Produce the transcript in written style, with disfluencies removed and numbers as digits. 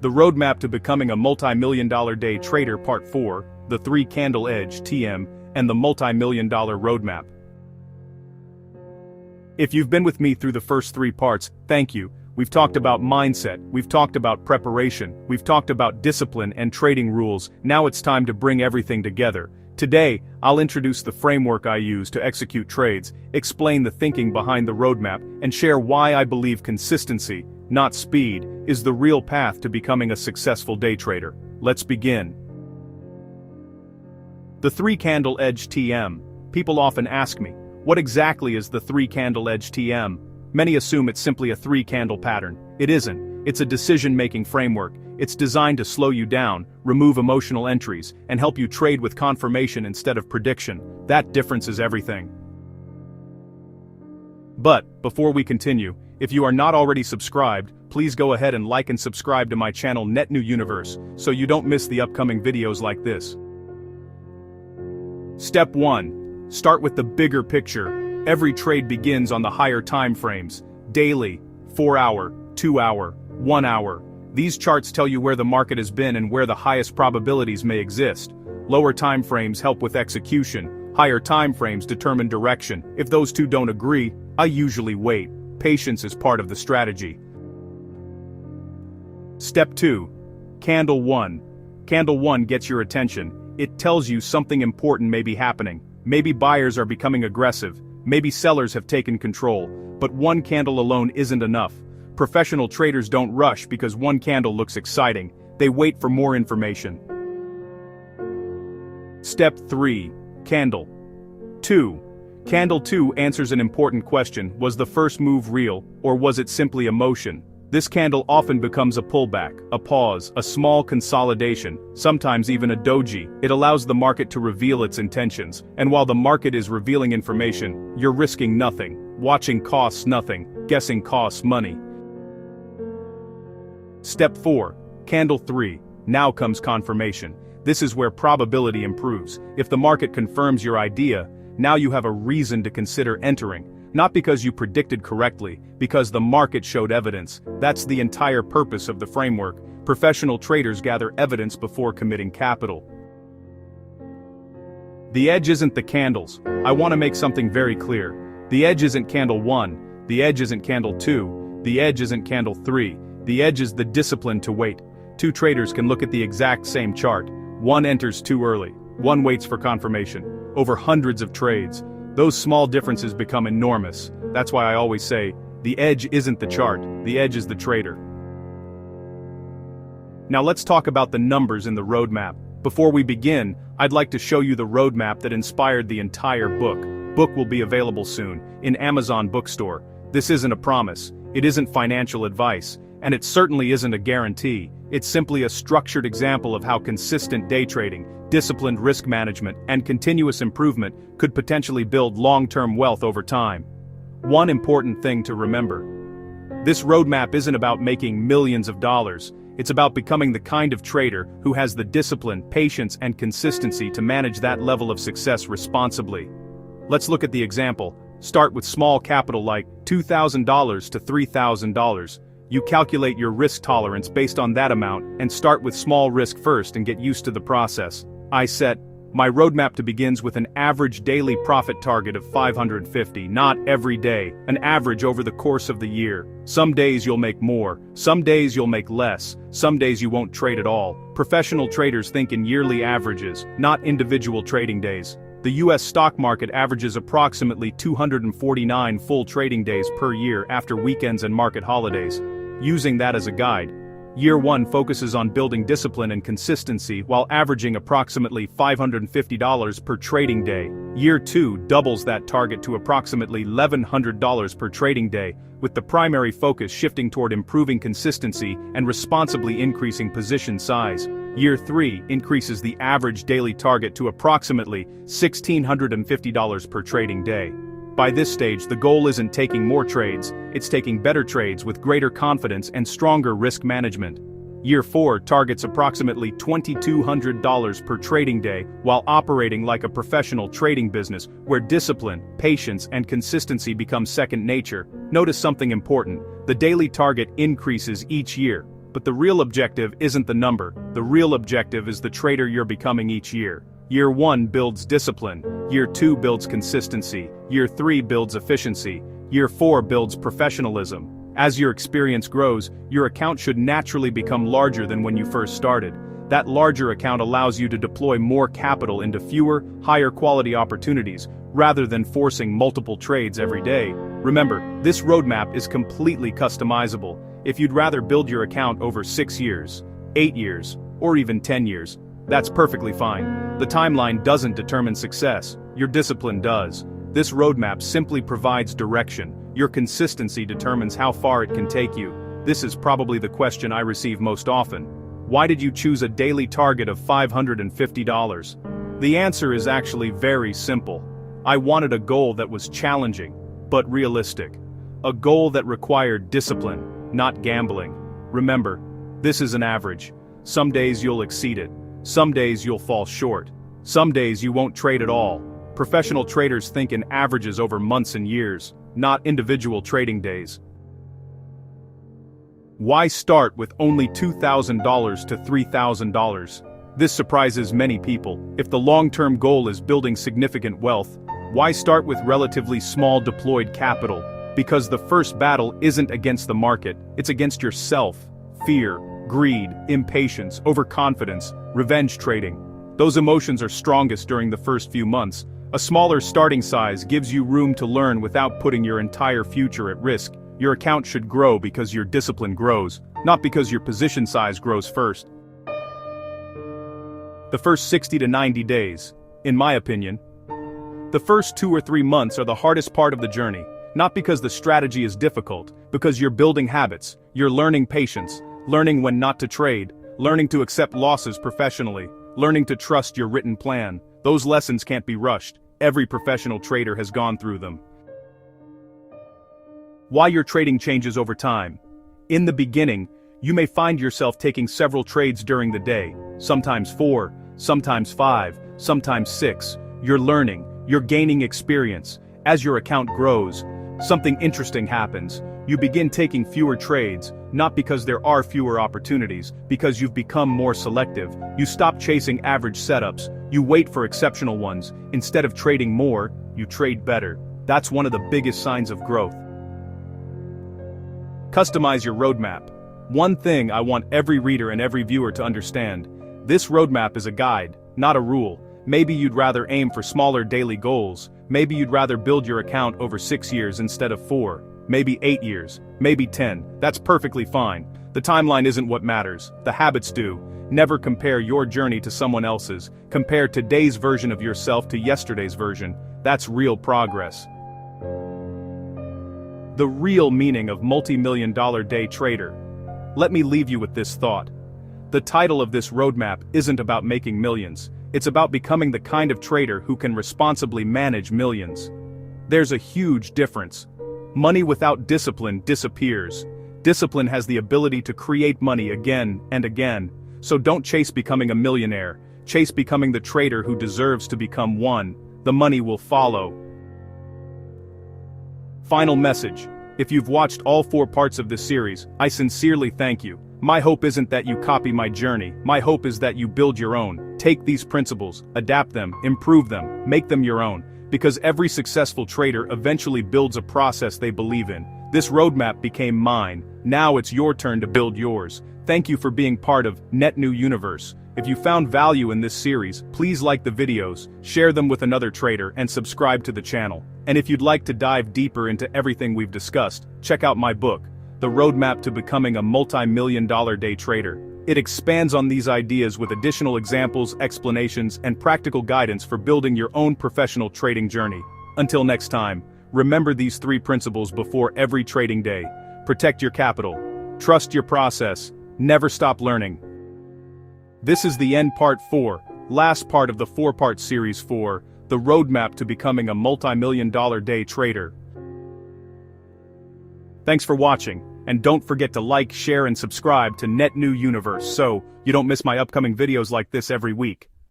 The Roadmap to Becoming a Multi-Million-Dollar Day Trader Part 4, the 3-Candle Edge (TM), and the Multi-Million-Dollar Roadmap. If you've been with me through the first 3 parts, thank you. We've talked about mindset, we've talked about preparation, we've talked about discipline and trading rules. Now it's time to bring everything together. Today, I'll introduce the framework I use to execute trades, explain the thinking behind the roadmap, and share why I believe consistency, not speed, is the real path to becoming a successful day trader. Let's begin. The 3-Candle Edge TM. People often ask me, what exactly is the 3-Candle Edge TM? Many assume it's simply a 3-candle pattern. It isn't. It's a decision-making framework. It's designed to slow you down, remove emotional entries, and help you trade with confirmation instead of prediction. That difference is everything. But, before we continue, if you are not already subscribed, please go ahead and like and subscribe to my channel Net New Universe, so you don't miss the upcoming videos like this. Step 1. Start with the bigger picture. Every trade begins on the higher time frames. Daily, 4-hour, 2-hour, 1 hour. These charts tell you where the market has been and where the highest probabilities may exist. Lower time frames help with execution. Higher time frames determine direction. If those two don't agree, I usually wait. Patience is part of the strategy. Step 2. Candle 1. Candle 1 gets your attention. It tells you something important may be happening. Maybe buyers are becoming aggressive. Maybe sellers have taken control. But one candle alone isn't enough. Professional traders don't rush because one candle looks exciting. They wait for more information. Step 3. Candle 2. Candle 2 answers an important question. Was the first move real, or was it simply emotion? This candle often becomes a pullback, a pause, a small consolidation, sometimes even a doji. It allows the market to reveal its intentions, and while the market is revealing information, you're risking nothing. Watching costs nothing, guessing costs money. Step 4. Candle 3. Now comes confirmation. This is where probability improves. If the market confirms your idea, now you have a reason to consider entering. Not because you predicted correctly, because the market showed evidence. That's the entire purpose of the framework. Professional traders gather evidence before committing capital. The edge isn't the candles. I want to make something very clear. The edge isn't candle 1. The edge isn't candle 2. The edge isn't candle 3. The edge is the discipline to wait. 2 traders can look at the exact same chart. One enters too early. One waits for confirmation. Over hundreds of trades. Those small differences become enormous. That's why I always say, the edge isn't the chart, the edge is the trader. Now let's talk about the numbers in the roadmap. Before we begin, I'd like to show you the roadmap that inspired the entire book. Book will be available soon, in Amazon bookstore. This isn't a promise, it isn't financial advice, and it certainly isn't a guarantee. It's simply a structured example of how consistent day trading, disciplined risk management, and continuous improvement could potentially build long-term wealth over time. One important thing to remember. This roadmap isn't about making millions of dollars. It's about becoming the kind of trader who has the discipline, patience, and consistency to manage that level of success responsibly. Let's look at the example. Start with small capital like $2,000 to $3,000. You calculate your risk tolerance based on that amount and start with small risk first and get used to the process. I set my roadmap to begins with an average daily profit target of $550, not every day, an average over the course of the year. Some days you'll make more, some days you'll make less, some days you won't trade at all. Professional traders think in yearly averages, not individual trading days. The US stock market averages approximately 249 full trading days per year after weekends and market holidays. Using that as a guide, Year 1 focuses on building discipline and consistency while averaging approximately $550 per trading day. Year 2 doubles that target to approximately $1,100 per trading day, with the primary focus shifting toward improving consistency and responsibly increasing position size. Year 3 increases the average daily target to approximately $1,650 per trading day. By this stage, the goal isn't taking more trades, it's taking better trades with greater confidence and stronger risk management. Year 4 targets approximately $2,200 per trading day while operating like a professional trading business where discipline, patience, and consistency become second nature. Notice something important: the daily target increases each year. But the real objective isn't the number, the real objective is the trader you're becoming each year. Year 1 builds discipline, Year 2 builds consistency, Year 3 builds efficiency, Year 4 builds professionalism. As your experience grows, your account should naturally become larger than when you first started. That larger account allows you to deploy more capital into fewer, higher quality opportunities, rather than forcing multiple trades every day. Remember, this roadmap is completely customizable. If you'd rather build your account over 6 years, 8 years, or even 10 years, that's perfectly fine. The timeline doesn't determine success, your discipline does. This roadmap simply provides direction. Your consistency determines how far it can take you. This is probably the question I receive most often. Why did you choose a daily target of $550? The answer is actually very simple. I wanted a goal that was challenging, but realistic. A goal that required discipline, not gambling. Remember, this is an average. Some days you'll exceed it. Some days you'll fall short. Some days you won't trade at all. Professional traders think in averages over months and years, not individual trading days. Why start with only $2,000 to $3,000? This surprises many people. If the long-term goal is building significant wealth, why start with relatively small deployed capital? Because the first battle isn't against the market, it's against yourself. Fear, greed, impatience, overconfidence, revenge trading. Those emotions are strongest during the first few months. A smaller starting size gives you room to learn without putting your entire future at risk. Your account should grow because your discipline grows, not because your position size grows first. The first 60 to 90 days, in my opinion. The first 2 or 3 months are the hardest part of the journey, not because the strategy is difficult, because you're building habits, you're learning patience, learning when not to trade, learning to accept losses professionally, learning to trust your written plan. Those lessons can't be rushed. Every professional trader has gone through them. Why your trading changes over time. In the beginning, you may find yourself taking several trades during the day, sometimes 4, sometimes 5, sometimes 6. You're learning, you're gaining experience. As your account grows, something interesting happens. You begin taking fewer trades, not because there are fewer opportunities, because you've become more selective. You stop chasing average setups, you wait for exceptional ones. Instead of trading more, you trade better. That's one of the biggest signs of growth. Customize your roadmap. One thing I want every reader and every viewer to understand: this roadmap is a guide, not a rule. Maybe you'd rather aim for smaller daily goals. Maybe you'd rather build your account over 6 years instead of 4. Maybe 8 years, maybe 10, that's perfectly fine. The timeline isn't what matters, the habits do. Never compare your journey to someone else's. Compare today's version of yourself to yesterday's version. That's real progress. The real meaning of multi-million-dollar day trader. Let me leave you with this thought. The title of this roadmap isn't about making millions. It's about becoming the kind of trader who can responsibly manage millions. There's a huge difference. Money without discipline disappears. Discipline has the ability to create money again and again. So don't chase becoming a millionaire. Chase becoming the trader who deserves to become one. The money will follow. Final message. If you've watched all 4 parts of this series, I sincerely thank you. My hope isn't that you copy my journey. My hope is that you build your own. Take these principles, adapt them, improve them, make them your own. Because every successful trader eventually builds a process they believe in. This roadmap became mine. Now it's your turn to build yours. Thank you for being part of Net New Universe. If you found value in this series, please like the videos, share them with another trader, and subscribe to the channel. And if you'd like to dive deeper into everything we've discussed, check out my book, The Roadmap to Becoming a Multi-Million-Dollar Day Trader. It expands on these ideas with additional examples, explanations, and practical guidance for building your own professional trading journey. Until next time, remember these 3 principles before every trading day. Protect your capital. Trust your process. Never stop learning. This is the end part 4, last part of the 4-part series 4, The Roadmap to Becoming a Multi-Million-Dollar Day Trader. Thanks for watching, and don't forget to like, share, and subscribe to Net New Universe so you don't miss my upcoming videos like this every week.